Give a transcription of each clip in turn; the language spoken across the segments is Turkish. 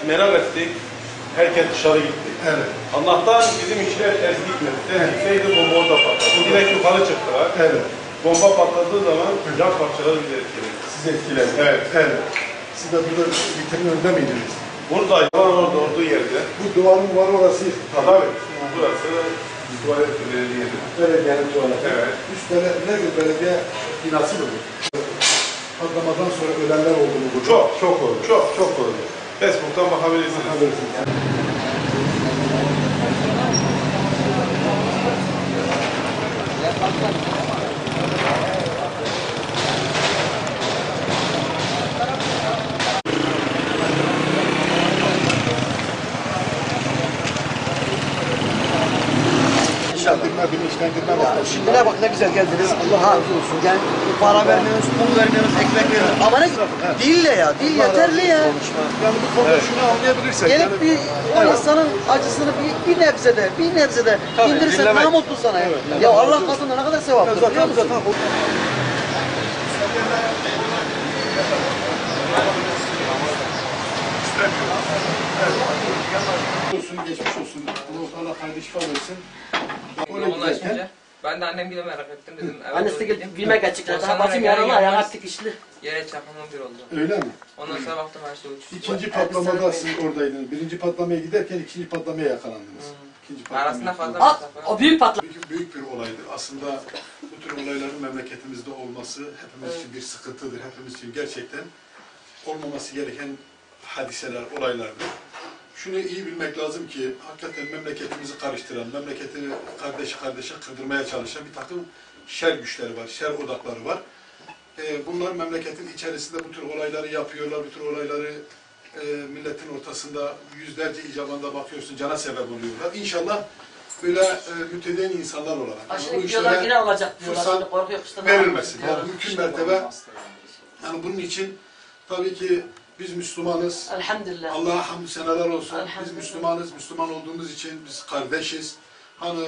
merak ettik. Herkes dışarı gitti. Evet. Allah'tan bizim işler ters gitmedi. Ters gitseydi bomba orada patladı. Direkt yukarı çıktılar. Evet. Bomba patladığı zaman cam parçaları bizi etkiledi. Sizi etkiledi. Evet. Evet. Siz de burada vitrinin önünde miydiniz? Buradaydı. Orada olduğu yerde. Bu duvarın var orası yıktı. Tabii. Burası tuvalet yeri. Belediyenin tuvaleti. Evet. Üst belediye binası mı bu? Patlamadan sonra ölenler oldu mu burada? Çok oldu. Çok oldu. Facebook'tan bakabilirsiniz. Bakabilirsiniz. Şimdi ne bak ne güzel geldiniz. Allah razı olsun. Yani para vermiyoruz, pul vermiyoruz, ekmek vermiyoruz. Ama ne güzel. Dille ya, dil yeterli ya. Yani bu konuda şunu anlayabilirsek. Gelip bir o insanın acısını bir nebzede indirirsen ne mutlu sana ya. Evet. Ya Allah katında ne kadar sevaptır biliyor musun? Geçmiş olsun. Allah hayırlı şifa versin. Yoğunlaşınca ben de annem gibi merak ettim dedim. Evet, Annesi de gelip bilmek açıkçası. Daha Sonra bacım geri yaralı ayağı gelmez. dikişli. Yere çarpmam bir oldu. Öyle mi? Ondan sonra baktım her şey uçuştu. İkinci patlamada siz oradaydınız. Birinci patlamaya giderken ikinci patlamaya yakalandınız. İkinci patlamaya. Arasında fazla At, mesafe. o büyük patlak. Büyük bir olaydı. Aslında bu tür olayların memleketimizde olması hepimiz için bir sıkıntıdır. Hepimiz için gerçekten olmaması gereken hadiseler, olaylardır. Şunu iyi bilmek lazım ki hakikaten memleketimizi karıştıran, memleketini kardeşe kırdırmaya çalışan bir takım şer güçleri var, şer odakları var. Bunlar memleketin içerisinde bu tür olayları yapıyorlar, bu tür olayları milletin ortasında yüzlerce icabında bakıyorsun, cana sebep oluyorlar. İnşallah böyle mütedeyyin insanlar olarak Aşırı gidiyorlar yine alacak diyorlar. Şimdi korkuyor kışta. verilmesin. Yani mümkün mertebe yani bunun için tabii ki biz Müslümanız. Elhamdülillah. Allah'a hamdü seneler olsun. Biz Müslümanız. Müslüman olduğumuz için biz kardeşiz. Hani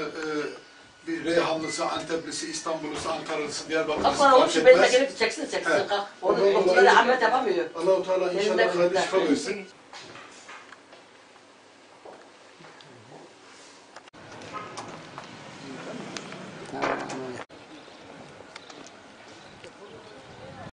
bir Reyhanlısı, Anteplisi, İstanbullusu, Ankaralısı, Diyarbakırlısı Kalk bana fark şu belli etmez. çeksin Evet. kalk. Onu Ondan böyle dolayı- Ahmet yapamıyor. Allah-u Teala inşallah hayırlı şifa versin.